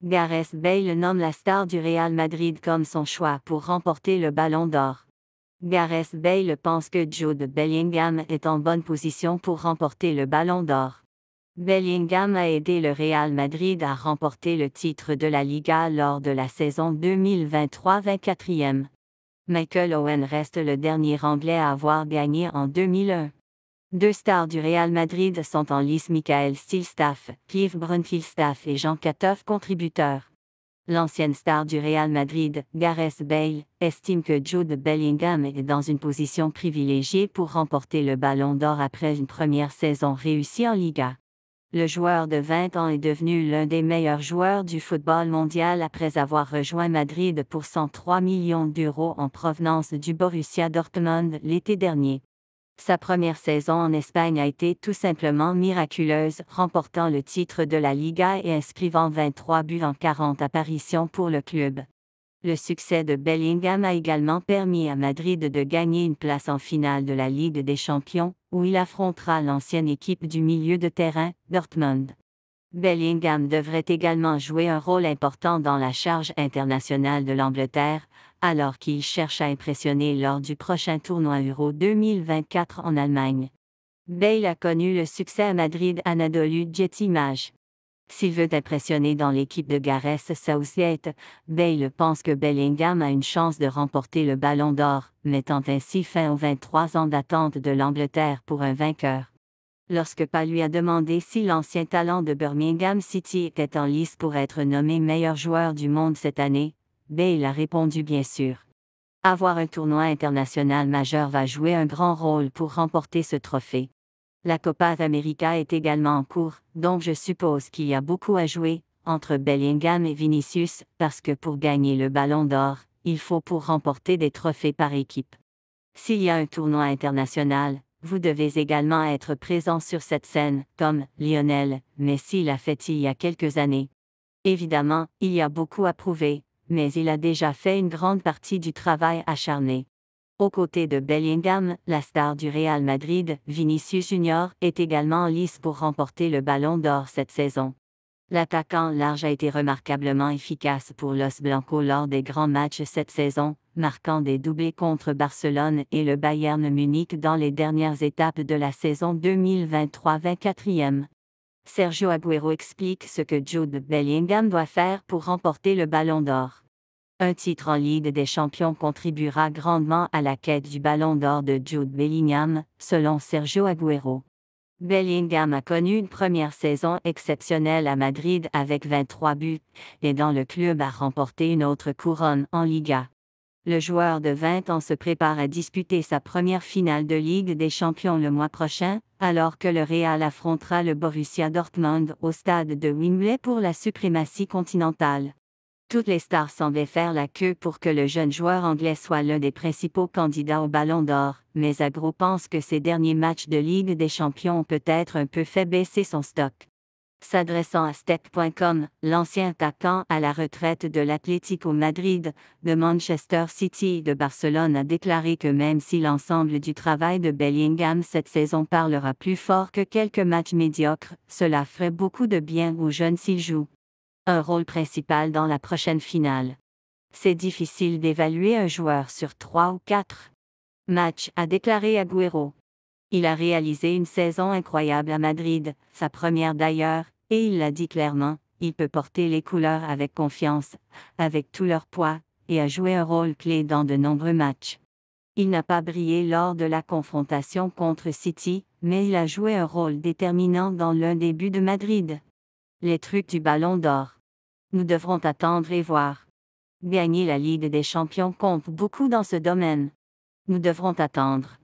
Gareth Bale nomme la star du Real Madrid comme son choix pour remporter le Ballon d'Or. Gareth Bale pense que Jude Bellingham est en bonne position pour remporter le Ballon d'Or. Bellingham a aidé le Real Madrid à remporter le titre de la Liga lors de la saison 2023-24e. Michael Owen reste le dernier Anglais à avoir gagné en 2001. Deux stars du Real Madrid sont en lice: Michael Stilstaff, Clive Brunfilstaff et Jean Catoff, contributeurs. L'ancienne star du Real Madrid, Gareth Bale, estime que Jude Bellingham est dans une position privilégiée pour remporter le Ballon d'Or après une première saison réussie en Liga. Le joueur de 20 ans est devenu l'un des meilleurs joueurs du football mondial après avoir rejoint Madrid pour 103 millions d'euros en provenance du Borussia Dortmund l'été dernier. Sa première saison en Espagne a été tout simplement miraculeuse, remportant le titre de la Liga et inscrivant 23 buts en 40 apparitions pour le club. Le succès de Bellingham a également permis à Madrid de gagner une place en finale de la Ligue des Champions, où il affrontera l'ancienne équipe du milieu de terrain, Dortmund. Bellingham devrait également jouer un rôle important dans la charge internationale de l'Angleterre, alors qu'il cherche à impressionner lors du prochain tournoi Euro 2024 en Allemagne. Bale a connu le succès à Madrid, Anadolu Jetimaj. S'il veut impressionner dans l'équipe de Gareth Southgate, Bale pense que Bellingham a une chance de remporter le Ballon d'Or, mettant ainsi fin aux 23 ans d'attente de l'Angleterre pour un vainqueur. Lorsque Pa lui a demandé si l'ancien talent de Birmingham City était en lice pour être nommé meilleur joueur du monde cette année, Bale a répondu bien sûr. Avoir un tournoi international majeur va jouer un grand rôle pour remporter ce trophée. La Copa América est également en cours, donc je suppose qu'il y a beaucoup à jouer entre Bellingham et Vinicius, parce que pour gagner le Ballon d'Or, il faut pour remporter des trophées par équipe. S'il y a un tournoi international, vous devez également être présent sur cette scène, comme Lionel Messi l'a fait il y a quelques années. Évidemment, il y a beaucoup à prouver, mais il a déjà fait une grande partie du travail acharné. Aux côtés de Bellingham, la star du Real Madrid, Vinicius Junior, est également en lice pour remporter le Ballon d'Or cette saison. L'attaquant large a été remarquablement efficace pour Los Blancos lors des grands matchs cette saison, marquant des doublés contre Barcelone et le Bayern Munich dans les dernières étapes de la saison 2023-24e. Sergio Agüero explique ce que Jude Bellingham doit faire pour remporter le Ballon d'Or. Un titre en Ligue des Champions contribuera grandement à la quête du Ballon d'Or de Jude Bellingham, selon Sergio Agüero. Bellingham a connu une première saison exceptionnelle à Madrid avec 23 buts, et dans le club a remporté une autre couronne en Liga. Le joueur de 20 ans se prépare à disputer sa première finale de Ligue des Champions le mois prochain, alors que le Real affrontera le Borussia Dortmund au stade de Wembley pour la suprématie continentale. Toutes les stars semblaient faire la queue pour que le jeune joueur anglais soit l'un des principaux candidats au Ballon d'Or, mais Agüero pense que ces derniers matchs de Ligue des Champions ont peut-être un peu fait baisser son stock. S'adressant à Step.com, l'ancien attaquant à la retraite de l'Atlético Madrid, de Manchester City et de Barcelone a déclaré que même si l'ensemble du travail de Bellingham cette saison parlera plus fort que quelques matchs médiocres, cela ferait beaucoup de bien aux jeunes s'il joue un rôle principal dans la prochaine finale. C'est difficile d'évaluer un joueur sur 3 ou 4 matchs, a déclaré Agüero. Il a réalisé une saison incroyable à Madrid, sa première d'ailleurs, et il l'a dit clairement, il peut porter les couleurs avec confiance, avec tout leur poids, et a joué un rôle clé dans de nombreux matchs. Il n'a pas brillé lors de la confrontation contre City, mais il a joué un rôle déterminant dans l'un des buts de Madrid. Les trucs du Ballon d'Or. Nous devrons attendre et voir. Gagner la Ligue des Champions compte beaucoup dans ce domaine. Nous devrons attendre.